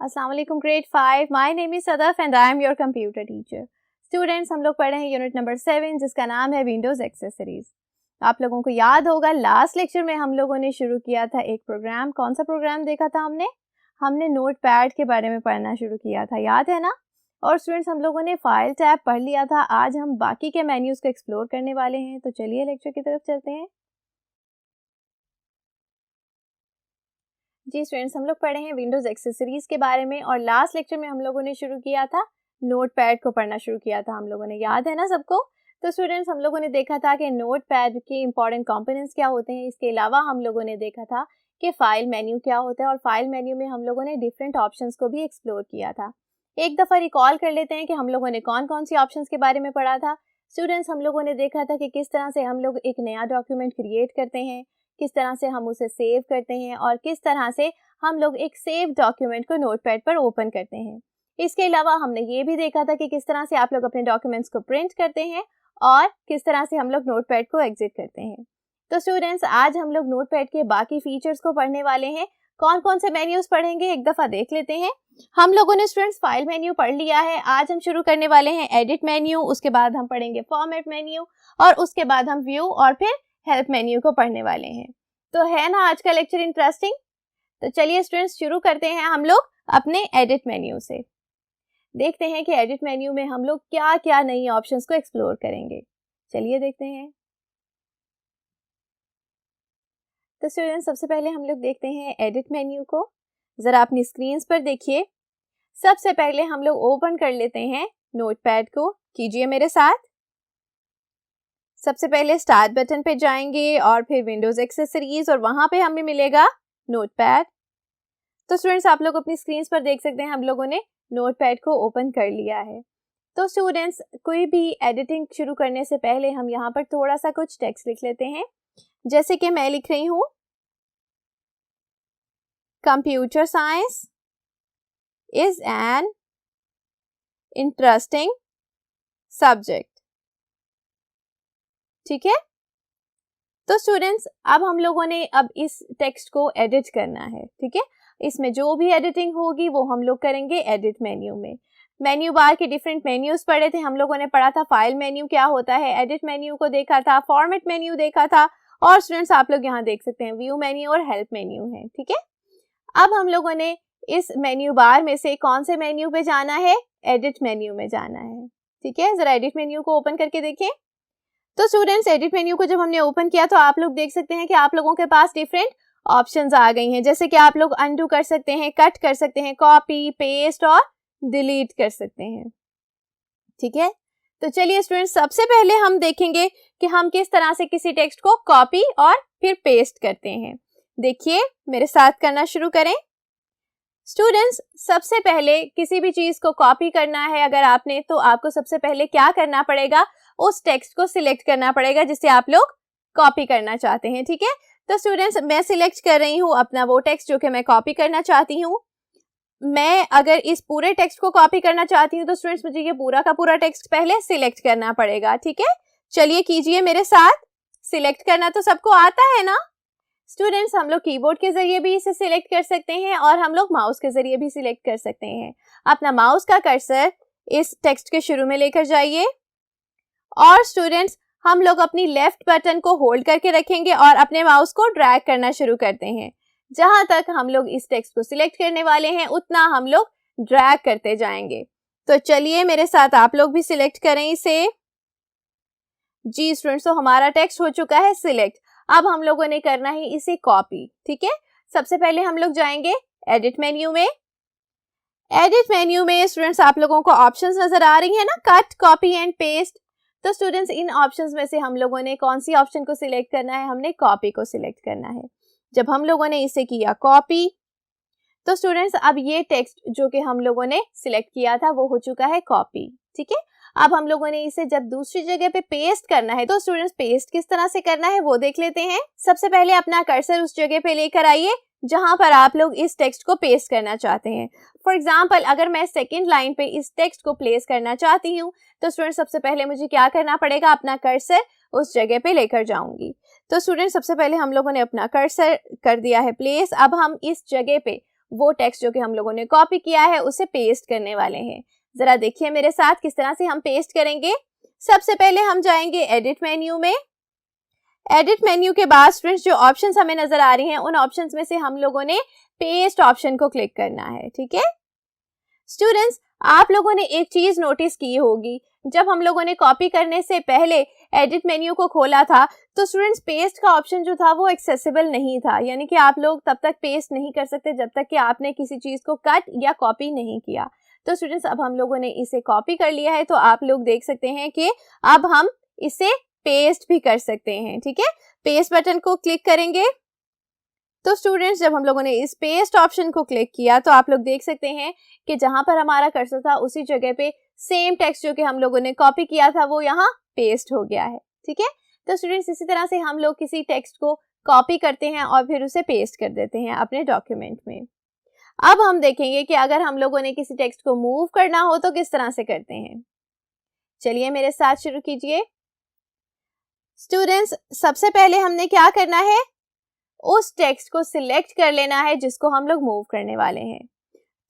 अस्सलाम वालेकुम grade 5। My name is Sadaf and I am your computer teacher. Students, हम लोग पढ़ रहे हैं यूनिट नंबर 7 जिसका नाम है विंडोज़ एक्सेसरीज। आप लोगों को याद होगा लास्ट लेक्चर में हम लोगों ने शुरू किया था एक प्रोग्राम। कौन सा प्रोग्राम देखा था हमने नोटपैड के बारे में पढ़ना शुरू किया था, याद है ना। और स्टूडेंट्स, हम लोगों ने फाइल टैब पढ़ लिया था। आज हम बाकी के मेन्यूज़ को एक्सप्लोर करने वाले हैं, तो चलिए लेक्चर की तरफ चलते हैं। जी स्टूडेंट्स, हम लोग पढ़े हैं विंडोज़ एक्सेसरीज के बारे में और लास्ट लेक्चर में हम लोगों ने शुरू किया था नोटपैड को पढ़ना शुरू किया था हम लोगों ने, याद है ना सबको। तो स्टूडेंट्स, हम लोगों ने देखा था कि नोटपैड के इंपॉर्टेंट कंपोनेंट्स क्या होते हैं। इसके अलावा हम लोगों ने देखा था कि फाइल मेन्यू क्या होता है और फाइल मेन्यू में हम लोगों ने डिफरेंट ऑप्शंस को भी एक्सप्लोर किया था। एक दफ़ा रिकॉल कर लेते हैं कि हम लोगों ने कौन कौन सी ऑप्शंस के बारे में पढ़ा था। स्टूडेंट्स, हम लोगों ने देखा था कि किस तरह से हम लोग एक नया डॉक्यूमेंट क्रिएट करते हैं, किस तरह से हम उसे सेव करते हैं और किस तरह से हम लोग एक सेव डॉक्यूमेंट को नोटपैड पर ओपन करते हैं। इसके अलावा हमने ये भी देखा था कि किस तरह से आप लोग अपने डॉक्यूमेंट्स को प्रिंट करते हैं और किस तरह से हम लोग नोटपैड को एग्जिट करते हैं। तो स्टूडेंट्स, आज हम लोग नोटपैड के बाकी फीचर्स को पढ़ने वाले हैं। कौन कौन से मेन्यूज पढ़ेंगे एक दफ़ा देख लेते हैं। हम लोगों ने स्टूडेंट्स फाइल मेन्यू पढ़ लिया है। आज हम शुरू करने वाले हैं एडिट मेन्यू, उसके बाद हम पढ़ेंगे फॉर्मेट मेन्यू और उसके बाद हम व्यू और फिर हेल्प मेन्यू को पढ़ने वाले हैं। तो है ना आज का लेक्चर इंटरेस्टिंग। तो चलिए स्टूडेंट्स, शुरू करते हैं हम लोग अपने एडिट मेन्यू से। देखते हैं कि एडिट मेन्यू में हम लोग क्या क्या नई ऑप्शंस को एक्सप्लोर करेंगे। चलिए देखते हैं। तो स्टूडेंट्स, सबसे पहले हम लोग देखते हैं एडिट मेन्यू को। जरा अपनी स्क्रीन पर देखिए। सबसे पहले हम लोग ओपन कर लेते हैं नोटपैड को। कीजिए मेरे साथ। सबसे पहले स्टार्ट बटन पे जाएंगे और फिर विंडोज एक्सेसरीज और वहां पे हमें मिलेगा नोटपैड। तो स्टूडेंट्स, आप लोग अपनी स्क्रीन पर देख सकते हैं हम लोगों ने नोटपैड को ओपन कर लिया है। तो स्टूडेंट्स, कोई भी एडिटिंग शुरू करने से पहले हम यहाँ पर थोड़ा सा कुछ टेक्स्ट लिख लेते हैं। जैसे कि मैं लिख रही हूँ, computer science is an interesting subject. ठीक है। तो स्टूडेंट्स, अब हम लोगों ने अब इस टेक्स्ट को एडिट करना है। ठीक है। इसमें जो भी एडिटिंग होगी वो हम लोग करेंगे एडिट मेन्यू में। मेन्यू बार के डिफरेंट मेन्यूज पढ़े थे हम लोगों ने। पढ़ा था फाइल मेन्यू क्या होता है, एडिट मेन्यू को देखा था, फॉर्मेट मेन्यू देखा था और स्टूडेंट्स आप लोग यहाँ देख सकते हैं व्यू मेन्यू और हेल्प मेन्यू है। ठीक है। अब हम लोगों ने इस मेन्यू बार में से कौन से मेन्यू पे जाना है, एडिट मेन्यू में जाना है। ठीक है। जरा एडिट मेन्यू को ओपन करके देखें। तो स्टूडेंट्स, एडिट मेन्यू को जब हमने ओपन किया तो आप लोग देख सकते हैं कि आप लोगों के पास डिफरेंट ऑप्शंस आ गई हैं। जैसे कि आप लोग अनडू कर सकते हैं, कट कर सकते हैं, कॉपी पेस्ट और डिलीट कर सकते हैं। ठीक है। तो चलिए स्टूडेंट्स, सबसे पहले हम देखेंगे कि हम किस तरह से किसी टेक्स्ट को कॉपी और फिर पेस्ट करते हैं। देखिए मेरे साथ करना शुरू करें। स्टूडेंट्स, सबसे पहले किसी भी चीज को कॉपी करना है अगर आपने, तो आपको सबसे पहले क्या करना पड़ेगा, उस टेक्स्ट को सिलेक्ट करना पड़ेगा जिसे आप लोग कॉपी करना चाहते हैं। ठीक है। तो स्टूडेंट्स, मैं सिलेक्ट कर रही हूँ अपना वो टेक्स्ट जो कि मैं कॉपी करना चाहती हूँ। मैं अगर इस पूरे टेक्स्ट को कॉपी करना चाहती हूँ तो स्टूडेंट्स मुझे ये पूरा का पूरा टेक्स्ट पहले सिलेक्ट करना पड़ेगा। ठीक है। चलिए कीजिए मेरे साथ। सिलेक्ट करना तो सबको आता है ना। स्टूडेंट्स, हम लोग कीबोर्ड के जरिए भी इसे सिलेक्ट कर सकते हैं और हम लोग माउस के जरिए भी सिलेक्ट कर सकते हैं। अपना माउस का कर्सर इस टेक्स्ट के शुरू में लेकर जाइए और स्टूडेंट्स, हम लोग अपनी लेफ्ट बटन को होल्ड करके रखेंगे और अपने माउस को ड्रैग करना शुरू करते हैं। जहां तक हम लोग इस टेक्स्ट को सिलेक्ट करने वाले हैं उतना हम लोग ड्रैग करते जाएंगे। तो चलिए मेरे साथ आप लोग भी सिलेक्ट करें इसे। जी स्टूडेंट्स, तो हमारा टेक्स्ट हो चुका है सिलेक्ट। अब हम लोगों ने करना है इसे कॉपी। ठीक है। सबसे पहले हम लोग जाएंगे एडिट मेन्यू में। एडिट मेन्यू में स्टूडेंट्स आप लोगों को ऑप्शंस नजर आ रही है ना, कट, कॉपी एंड पेस्ट। तो स्टूडेंट्स, इन ऑप्शंस में से हम लोगों ने कौन सी ऑप्शन को सिलेक्ट करना है, हमने कॉपी को सिलेक्ट करना है। जब हम लोगों ने इसे किया कॉपी, तो स्टूडेंट्स अब ये टेक्स्ट जो कि हम लोगों ने सिलेक्ट किया था वो हो चुका है कॉपी। ठीक है। अब हम लोगों ने इसे जब दूसरी जगह पे पेस्ट करना है तो स्टूडेंट्स पेस्ट किस तरह से करना है वो देख लेते हैं। सबसे पहले अपना कर्सर उस जगह पे लेकर आइए जहां पर आप लोग इस टेक्स्ट को पेस्ट करना चाहते हैं। फॉर एग्जाम्पल, अगर मैं सेकेंड लाइन पे इस टेक्स्ट को प्लेस करना चाहती हूँ तो स्टूडेंट सबसे पहले मुझे क्या करना पड़ेगा, अपना कर्सर उस जगह पे लेकर जाऊंगी। तो स्टूडेंट सबसे पहले हम लोगों ने अपना कर्सर कर दिया है प्लेस। अब हम इस जगह पे वो टेक्स्ट जो कि हम लोगों ने कॉपी किया है उसे पेस्ट करने वाले हैं। जरा देखिए मेरे साथ किस तरह से हम पेस्ट करेंगे। सबसे पहले हम जाएंगे एडिट मेन्यू में। एडिट मेन्यू के बाद स्टूडेंट्स जो ऑप्शंस हमें नजर आ रही हैं उन ऑप्शंस में से हम लोगों ने पेस्ट ऑप्शन को क्लिक करना है। ठीक है स्टूडेंट्स, आप लोगों ने एक चीज नोटिस की होगी, जब हम लोगों ने कॉपी करने से पहले एडिट मेन्यू को खोला था तो स्टूडेंट्स पेस्ट का ऑप्शन जो था वो एक्सेसिबल नहीं था, यानी कि आप लोग तब तक पेस्ट नहीं कर सकते जब तक कि आपने किसी चीज को कट या कॉपी नहीं किया। तो स्टूडेंट्स अब हम लोगों ने इसे कॉपी कर लिया है, तो आप लोग देख सकते हैं कि अब हम इसे पेस्ट भी कर सकते हैं। ठीक है, पेस्ट बटन को क्लिक करेंगे तो स्टूडेंट्स जब हम लोगों ने इस पेस्ट ऑप्शन को क्लिक किया तो आप लोग देख सकते हैं कि जहां पर हमारा कर्सर था उसी जगह पे सेम टेक्स्ट जो कि हम लोगों ने कॉपी किया था वो यहाँ पेस्ट हो गया है। ठीक है, तो स्टूडेंट्स इसी तरह से हम लोग किसी टेक्स्ट को कॉपी करते हैं और फिर उसे पेस्ट कर देते हैं अपने डॉक्यूमेंट में। अब हम देखेंगे कि अगर हम लोगों ने किसी टेक्स्ट को मूव करना हो तो किस तरह से करते हैं। चलिए मेरे साथ शुरू कीजिए। स्टूडेंट्स सबसे पहले हमने क्या करना है, उस टेक्स्ट को सिलेक्ट कर लेना है जिसको हम लोग मूव करने वाले हैं।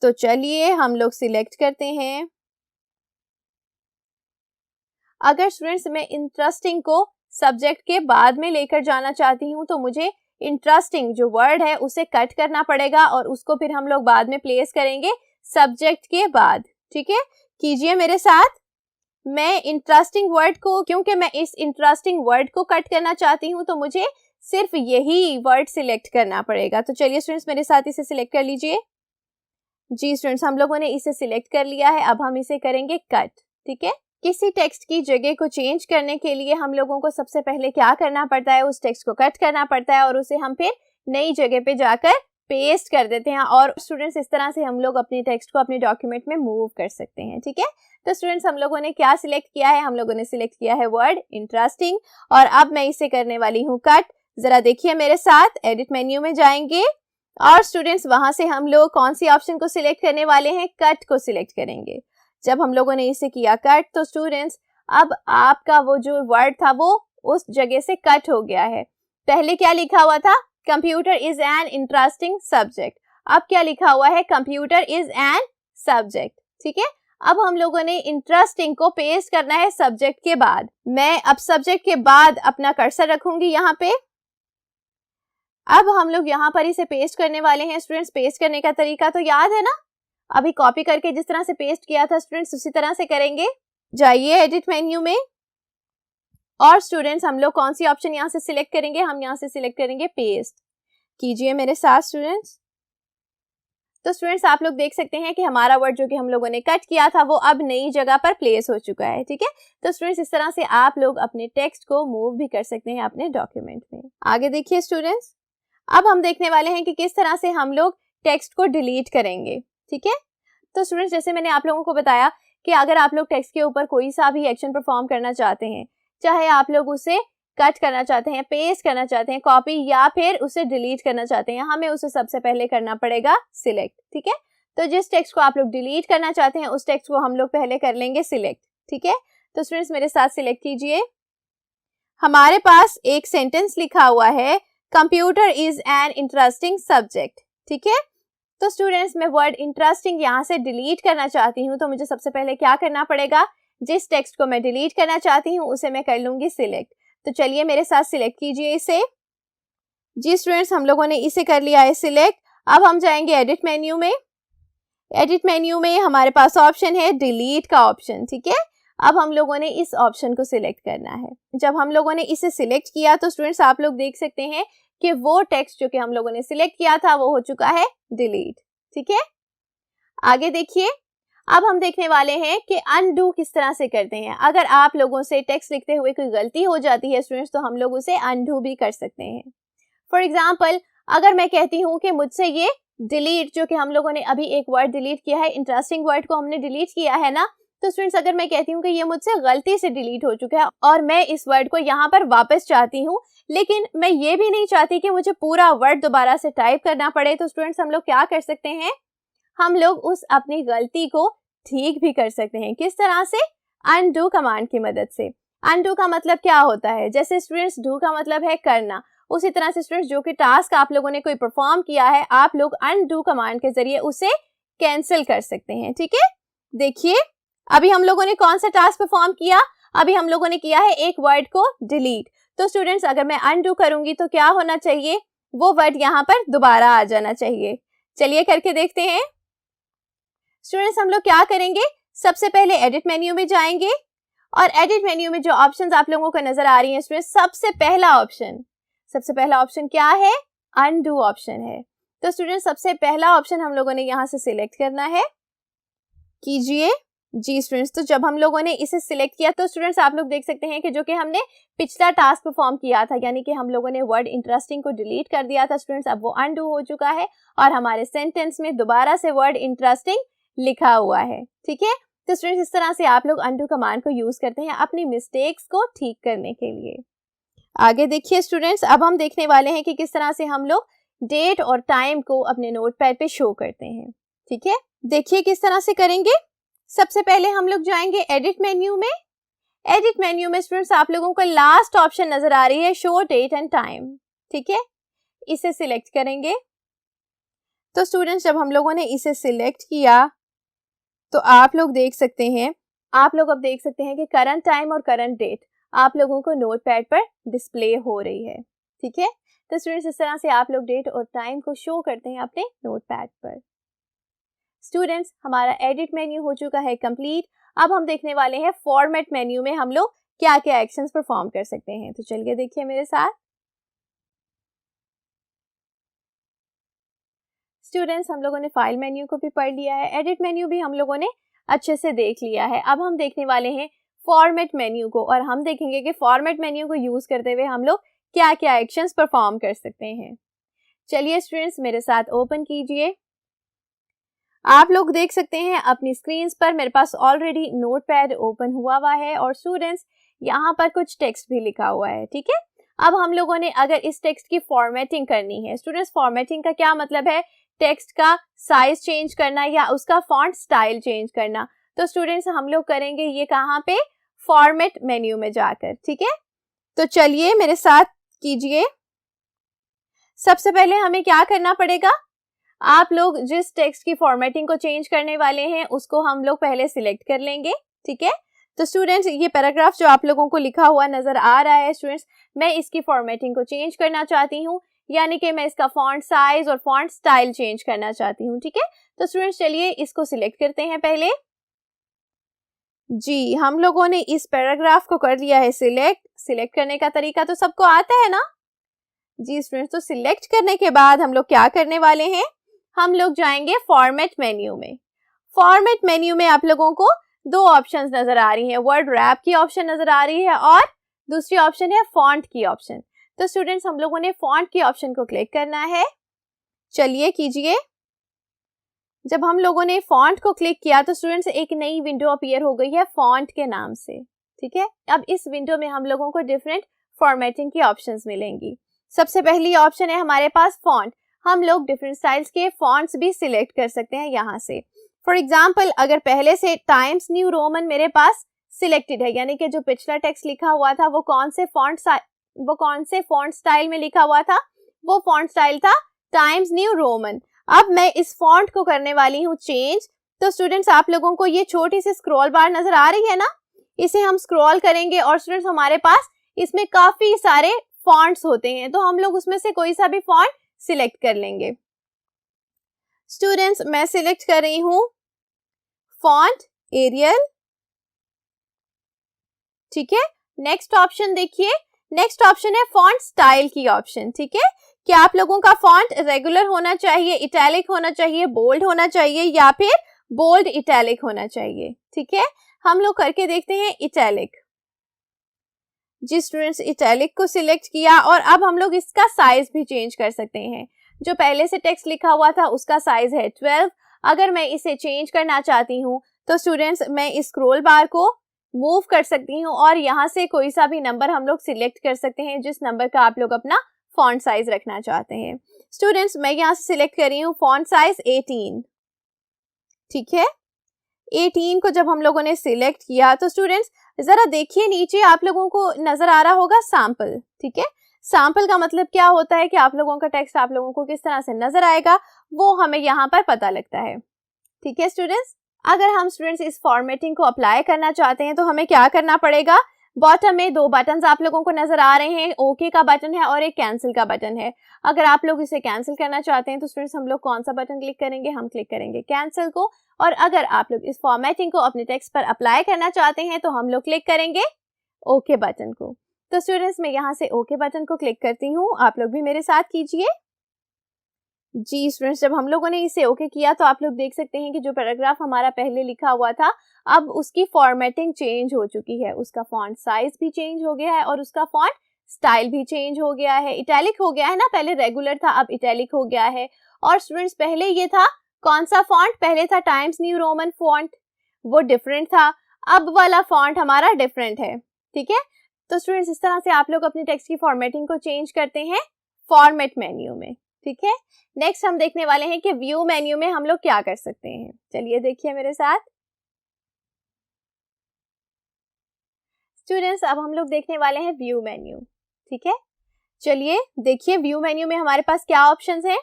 तो चलिए हम लोग सिलेक्ट करते हैं। अगर स्टूडेंट्स मैं इंटरेस्टिंग को सब्जेक्ट के बाद में लेकर जाना चाहती हूँ तो मुझे इंटरेस्टिंग जो वर्ड है उसे कट करना पड़ेगा और उसको फिर हम लोग बाद में प्लेस करेंगे सब्जेक्ट के बाद। ठीक है, कीजिए मेरे साथ। मैं इंटरेस्टिंग वर्ड को, क्योंकि मैं इस इंटरेस्टिंग वर्ड को कट करना चाहती हूँ तो मुझे सिर्फ यही वर्ड सिलेक्ट करना पड़ेगा। तो चलिए स्टूडेंट्स मेरे साथ इसे सिलेक्ट कर लीजिए। जी स्टूडेंट्स, हम लोगों ने इसे सिलेक्ट कर लिया है। अब हम इसे करेंगे कट। ठीक है, किसी टेक्स्ट की जगह को चेंज करने के लिए हम लोगों को सबसे पहले क्या करना पड़ता है, उस टेक्स्ट को कट करना पड़ता है और उसे हम फिर नई जगह पे जाकर पेस्ट कर देते हैं। और स्टूडेंट्स इस तरह से हम लोग अपनी टेक्स्ट को अपने डॉक्यूमेंट में मूव कर सकते हैं। ठीक है, तो स्टूडेंट्स हम लोगों ने क्या सिलेक्ट किया है, हम लोगों ने सिलेक्ट किया है वर्ड इंटरेस्टिंग और अब मैं इसे करने वाली हूँ कट। जरा देखिए मेरे साथ, एडिट मेन्यू में जाएंगे और स्टूडेंट्स वहां से हम लोग कौन सी ऑप्शन को सिलेक्ट करने वाले हैं, कट को सिलेक्ट करेंगे। जब हम लोगों ने इसे किया कट तो स्टूडेंट्स अब आपका वो जो वर्ड था वो उस जगह से कट हो गया है। पहले क्या लिखा हुआ था, computer is an interesting subject. अब क्या लिखा हुआ है, कंप्यूटर इज एन सब्जेक्ट। ठीक है, अब हम लोगों ने इंटरेस्टिंग को पेस्ट करना है सब्जेक्ट के बाद। मैं अब सब्जेक्ट के बाद अपना कर्सर रखूंगी यहाँ पे। अब हम लोग यहाँ पर इसे पेस्ट करने वाले हैं। स्टूडेंट्स पेस्ट करने का तरीका तो याद है ना, अभी कॉपी करके जिस तरह से पेस्ट किया था स्टूडेंट्स उसी तरह से करेंगे। जाइए एडिट मेन्यू में और स्टूडेंट्स हम लोग कौन सी ऑप्शन यहाँ से सिलेक्ट करेंगे, हम यहाँ से सिलेक्ट करेंगे पेस्ट। कीजिए मेरे साथ स्टूडेंट्स। तो स्टूडेंट्स आप लोग देख सकते हैं कि हमारा वर्ड जो कि हम लोगों ने कट किया था वो अब नई जगह पर प्लेस हो चुका है। ठीक है, तो स्टूडेंट्स इस तरह से आप लोग अपने टेक्स्ट को मूव भी कर सकते हैं अपने डॉक्यूमेंट में। आगे देखिए स्टूडेंट्स, अब हम देखने वाले हैं कि किस तरह से हम लोग टेक्स्ट को डिलीट करेंगे। ठीक है, तो स्टूडेंट्स जैसे मैंने आप लोगों को बताया कि अगर आप लोग टेक्स्ट के ऊपर कोई सा भी एक्शन परफॉर्म करना चाहते हैं, चाहे आप लोग उसे कट करना चाहते हैं, पेस्ट करना चाहते हैं, कॉपी या फिर उसे डिलीट करना चाहते हैं, हमें उसे सबसे पहले करना पड़ेगा सिलेक्ट। ठीक है, तो जिस टेक्स्ट को आप लोग डिलीट करना चाहते हैं उस टेक्स्ट को हम लोग पहले कर लेंगे सिलेक्ट। ठीक है, तो स्टूडेंट्स मेरे साथ सिलेक्ट कीजिए। हमारे पास एक सेंटेंस लिखा हुआ है, computer is an interesting subject. ठीक है, तो स्टूडेंट्स मैं वर्ड इंटरेस्टिंग यहाँ से डिलीट करना चाहती हूँ तो मुझे सबसे पहले क्या करना पड़ेगा, जिस टेक्स्ट को मैं डिलीट करना चाहती हूँ उसे मैं कर लूंगी सिलेक्ट। तो चलिए मेरे साथ सिलेक्ट कीजिए इसे। जी स्टूडेंट्स हम लोगों ने इसे कर लिया है सिलेक्ट। अब हम जाएंगे एडिट मेन्यू में। एडिट मेन्यू में हमारे पास ऑप्शन है डिलीट का ऑप्शन। ठीक है, अब हम लोगों ने इस ऑप्शन को सिलेक्ट करना है। जब हम लोगों ने इसे सिलेक्ट किया तो स्टूडेंट्स आप लोग देख सकते हैं कि वो टेक्स्ट जो कि हम लोगों ने सिलेक्ट किया था वो हो चुका है डिलीट। ठीक है, आगे देखिए, अब हम देखने वाले हैं कि अनडू किस तरह से करते हैं। अगर आप लोगों से टेक्स्ट लिखते हुए कोई गलती हो जाती है स्टूडेंट्स तो हम लोग उसे अनडू भी कर सकते हैं। फॉर एग्जाम्पल, अगर मैं कहती हूँ कि मुझसे ये डिलीट, जो कि हम लोगों ने अभी एक वर्ड डिलीट किया है, इंटरेस्टिंग वर्ड को हमने डिलीट किया है ना, तो स्टूडेंट्स अगर मैं कहती हूँ कि ये मुझसे गलती से डिलीट हो चुका है और मैं इस वर्ड को यहाँ पर वापस चाहती हूँ, लेकिन मैं ये भी नहीं चाहती कि मुझे पूरा वर्ड दोबारा से टाइप करना पड़े, तो स्टूडेंट्स हम लोग क्या कर सकते हैं, हम लोग उस अपनी गलती को ठीक भी कर सकते हैं। किस तरह से, अनडू कमांड की मदद से। अनडू का मतलब क्या होता है, जैसे स्टूडेंट्स डू का मतलब है करना, उसी तरह से स्टूडेंट्स जो कि टास्क आप लोगों ने कोई परफॉर्म किया है, आप लोग अनडू कमांड के जरिए उसे कैंसिल कर सकते हैं। ठीक है, देखिए अभी हम लोगों ने कौन सा टास्क परफॉर्म किया, अभी हम लोगों ने किया है एक वर्ड को डिलीट। तो स्टूडेंट्स अगर मैं अनडू करूंगी तो क्या होना चाहिए, वो वर्ड यहाँ पर दोबारा आ जाना चाहिए। चलिए करके देखते हैं। स्टूडेंट्स हम लोग क्या करेंगे, सबसे पहले एडिट मेन्यू में जाएंगे और एडिट मेन्यू में जो ऑप्शंस आप लोगों को नजर आ रही हैं स्टूडेंट्स, सबसे पहला ऑप्शन क्या है, अनडू ऑप्शन है। तो स्टूडेंट्स सबसे पहला ऑप्शन हम लोगों ने यहाँ से सिलेक्ट करना है, कीजिए। जी स्टूडेंट्स, तो जब हम लोगों ने इसे सिलेक्ट किया तो स्टूडेंट्स आप लोग देख सकते हैं कि जो कि हमने पिछला टास्क परफॉर्म किया था, यानी कि हम लोगों ने वर्ड इंटरेस्टिंग को डिलीट कर दिया था स्टूडेंट्स, अब वो अनडू हो चुका है और हमारे सेंटेंस में दोबारा से वर्ड इंटरेस्टिंग लिखा हुआ है। ठीक है, तो स्टूडेंट्स इस तरह से आप लोग अनडू कमांड को यूज करते हैं अपनी मिस्टेक्स को ठीक करने के लिए। आगे देखिए स्टूडेंट्स, अब हम देखने वाले हैं कि किस तरह से हम लोग डेट और टाइम को अपने नोटपैड पे शो करते हैं। ठीक है, देखिए किस तरह से करेंगे। सबसे पहले हम लोग जाएंगे एडिट मेन्यू में। एडिट मेन्यू में स्टूडेंट्स आप लोगों को लास्ट ऑप्शन नजर आ रही है, शो डेट एंड टाइम। ठीक है, इसे सिलेक्ट करेंगे। तो स्टूडेंट्स जब हम लोगों ने इसे सिलेक्ट किया तो आप लोग देख सकते हैं, कि करंट टाइम और करंट डेट आप लोगों को नोटपैड पर डिस्प्ले हो रही है। ठीक है, तो स्टूडेंट्स इस तरह से आप लोग डेट और टाइम को शो करते हैं अपने नोटपैड पर। स्टूडेंट्स हमारा एडिट मेन्यू हो चुका है कंप्लीट। अब हम देखने वाले हैं फॉर्मेट मेन्यू में हम लोग क्या क्या एक्शंस परफॉर्म कर सकते हैं। तो चलिए देखिए मेरे साथ। स्टूडेंट्स हम लोगों ने फाइल मेन्यू को भी पढ़ लिया है, एडिट मेन्यू भी हम लोगों ने अच्छे से देख लिया है। अब हम देखने वाले हैं फॉर्मेट मेन्यू को और हम देखेंगे कि फॉर्मेट मेन्यू को यूज करते हुए हम लोग क्या क्या एक्शंस परफॉर्म कर सकते हैं। चलिए स्टूडेंट्स मेरे साथ ओपन कीजिए। आप लोग देख सकते हैं अपनी स्क्रीन पर मेरे पास ऑलरेडी नोटपैड ओपन हुआ है और स्टूडेंट्स यहाँ पर कुछ टेक्स्ट भी लिखा हुआ है। ठीक है, अब हम लोगों ने अगर इस टेक्स्ट की फॉर्मेटिंग करनी है, स्टूडेंट्स फॉर्मेटिंग का क्या मतलब है, टेक्स्ट का साइज चेंज करना या उसका फॉन्ट स्टाइल चेंज करना। तो स्टूडेंट्स हम लोग करेंगे ये कहाँ पे, फॉर्मेट मेन्यू में जाकर। ठीक है, तो चलिए मेरे साथ कीजिए। सबसे पहले हमें क्या करना पड़ेगा, आप लोग जिस टेक्स्ट की फॉर्मेटिंग को चेंज करने वाले हैं उसको हम लोग पहले सिलेक्ट कर लेंगे। ठीक है, तो स्टूडेंट्स ये पैराग्राफ जो आप लोगों को लिखा हुआ नजर आ रहा है स्टूडेंट्स, मैं इसकी फॉर्मेटिंग को चेंज करना चाहती हूँ, यानी कि मैं इसका फॉन्ट साइज और फॉन्ट स्टाइल चेंज करना चाहती हूँ। ठीक है, तो स्टूडेंट्स चलिए इसको सिलेक्ट करते हैं पहले। जी हम लोगों ने इस पैराग्राफ को कर लिया है सिलेक्ट करने का तरीका तो सबको आता है ना। जी स्टूडेंट्स, तो सिलेक्ट करने के बाद हम लोग क्या करने वाले हैं, हम लोग जाएंगे फॉर्मेट मेन्यू में। फॉर्मेट मेन्यू में आप लोगों को दो ऑप्शंस नजर आ रही हैं, वर्ड रैप की ऑप्शन नजर आ रही है और दूसरी ऑप्शन है फॉन्ट की ऑप्शन। तो स्टूडेंट्स हम लोगों ने फॉन्ट की ऑप्शन को क्लिक करना है। चलिए कीजिए। जब हम लोगों ने फॉन्ट को क्लिक किया तो स्टूडेंट्स एक नई विंडो अपीयर हो गई है फॉन्ट के नाम से। ठीक है, अब इस विंडो में हम लोगों को डिफरेंट फॉर्मेटिंग की ऑप्शंस मिलेंगी। सबसे पहली ऑप्शन है हमारे पास फॉन्ट। हम लोग डिफरेंट स्टाइल्स के फॉन्ट्स भी सिलेक्ट कर सकते हैं यहाँ से। फॉर एग्जाम्पल अगर पहले से टाइम्स न्यू रोमन मेरे पास सिलेक्टेड है, यानी कि जो पिछला टेक्स्ट लिखा हुआ था वो कौन से फॉन्ट स्टाइल में लिखा हुआ था, वो फॉन्ट स्टाइल था टाइम्स न्यू रोमन। अब मैं इस फॉन्ट को करने वाली हूँ चेंज। तो स्टूडेंट्स आप लोगों को ये छोटी सी स्क्रॉल बार नजर आ रही है ना, इसे हम स्क्रॉल करेंगे और स्टूडेंट्स हमारे पास इसमें काफी सारे फॉन्ट्स होते हैं, तो हम लोग उसमें से कोई सा भी फॉन्ट सिलेक्ट कर लेंगे। स्टूडेंट्स मैं सिलेक्ट कर रही हूं फॉन्ट एरियल। ठीक है, नेक्स्ट ऑप्शन देखिए, नेक्स्ट ऑप्शन है फॉन्ट स्टाइल की ऑप्शन। ठीक है, क्या आप लोगों का फॉन्ट रेगुलर होना चाहिए, इटैलिक होना चाहिए, बोल्ड होना चाहिए या फिर बोल्ड इटैलिक होना चाहिए। ठीक है, हम लोग करके देखते हैं इटैलिक। जी स्टूडेंट्स इटैलिक को सिलेक्ट किया और अब हम लोग इसका साइज भी चेंज कर सकते हैं। जो पहले से टेक्स्ट लिखा हुआ था उसका साइज है 12। अगर मैं इसे चेंज करना चाहती हूँ तो स्टूडेंट्स मैं इस स्क्रॉल बार को मूव कर सकती हूँ और यहाँ से कोई सा भी नंबर हम लोग सिलेक्ट कर सकते हैं जिस नंबर का आप लोग अपना फॉन्ट साइज रखना चाहते हैं। स्टूडेंट्स मैं यहाँ से सिलेक्ट कर रही हूँ फॉन्ट साइज 18। ठीक है, 18 को जब हम लोगों ने सिलेक्ट किया तो स्टूडेंट्स जरा देखिए नीचे आप लोगों को नजर आ रहा होगा सैंपल। ठीक है, सैम्पल का मतलब क्या होता है कि आप लोगों का टेक्स्ट आप लोगों को किस तरह से नजर आएगा वो हमें यहाँ पर पता लगता है। ठीक है स्टूडेंट्स, अगर हम स्टूडेंट्स इस फॉर्मेटिंग को अप्लाई करना चाहते हैं तो हमें क्या करना पड़ेगा। बॉटम में 2 बटन्स आप लोगों को नजर आ रहे हैं, ओके का बटन है और एक कैंसिल का बटन है। अगर आप लोग इसे कैंसिल करना चाहते हैं तो स्टूडेंट्स हम लोग कौन सा बटन क्लिक करेंगे, हम क्लिक करेंगे कैंसिल को। और अगर आप लोग इस फॉर्मेटिंग को अपने टेक्स्ट पर अप्लाई करना चाहते हैं तो हम लोग क्लिक करेंगे ओके बटन को। तो स्टूडेंट्स मैं यहाँ से ओके बटन को क्लिक करती हूँ, आप लोग भी मेरे साथ कीजिए। जी स्टूडेंट्स, जब हम लोगों ने इसे ओके किया तो आप लोग देख सकते हैं कि जो पैराग्राफ हमारा पहले लिखा हुआ था अब उसकी फॉर्मेटिंग चेंज हो चुकी है, उसका फॉन्ट साइज भी चेंज हो गया है और उसका फॉन्ट स्टाइल भी चेंज हो गया है, इटैलिक हो गया है ना, पहले रेगुलर था अब इटैलिक हो गया है। और स्टूडेंट्स पहले ये था कौन सा फॉन्ट, पहले था टाइम्स न्यू रोमन फॉन्ट, वो डिफरेंट था, अब वाला फॉन्ट हमारा डिफरेंट है। ठीक है, तो स्टूडेंट्स इस तरह से आप लोग अपनी टेक्स्ट की फॉर्मेटिंग को चेंज करते हैं फॉर्मेट मेन्यू में। ठीक है, नेक्स्ट हम देखने वाले हैं कि व्यू मेन्यू में हम लोग क्या कर सकते हैं। चलिए देखिए मेरे साथ स्टूडेंट्स, अब हम लोग देखने वाले हैं व्यू मेन्यू। ठीक है, चलिए देखिए व्यू मेन्यू में हमारे पास क्या ऑप्शंस हैं।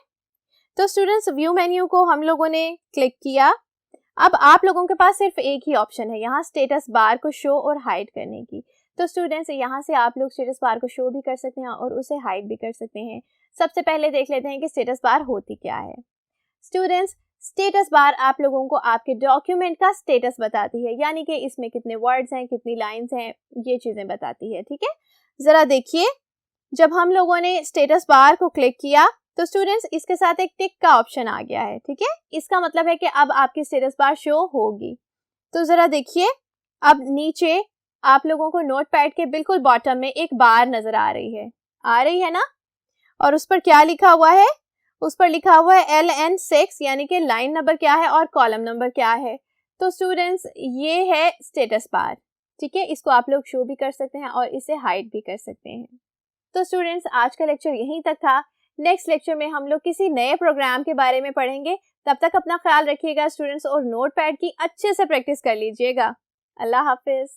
तो स्टूडेंट्स व्यू मेन्यू को हम लोगों ने क्लिक किया, अब आप लोगों के पास सिर्फ एक ही ऑप्शन है यहाँ स्टेटस बार को शो और हाइड करने की। तो स्टूडेंट्स यहाँ से आप लोग स्टेटस बार को शो भी कर सकते हैं और उसे हाइड भी कर सकते हैं। सबसे पहले देख लेते हैं कि स्टेटस बार होती क्या है। स्टूडेंट्स स्टेटस बार आप लोगों को आपके डॉक्यूमेंट का स्टेटस बताती है, यानी कि इसमें कितने वर्ड्स हैं, कितनी लाइंस हैं, ये चीजें बताती है। ठीक है, जरा देखिए जब हम लोगों ने स्टेटस बार को क्लिक किया तो स्टूडेंट्स इसके साथ एक टिक का ऑप्शन आ गया है। ठीक है, इसका मतलब है कि अब आपकी स्टेटस बार शो होगी। तो जरा देखिए अब नीचे आप लोगों को नोटपैड के बिल्कुल बॉटम में एक बार नजर आ रही है ना, और उस पर क्या लिखा हुआ है, उस पर लिखा हुआ है LN6 यानी कि लाइन नंबर क्या है और कॉलम नंबर क्या है। तो स्टूडेंट्स ये है स्टेटस बार। ठीक है, इसको आप लोग शो भी कर सकते हैं और इसे हाइड भी कर सकते हैं। तो स्टूडेंट्स आज का लेक्चर यहीं तक था। नेक्स्ट लेक्चर में हम लोग किसी नए प्रोग्राम के बारे में पढ़ेंगे। तब तक अपना ख्याल रखिएगा स्टूडेंट्स और नोटपैड की अच्छे से प्रैक्टिस कर लीजिएगा। अल्लाह हाफिज।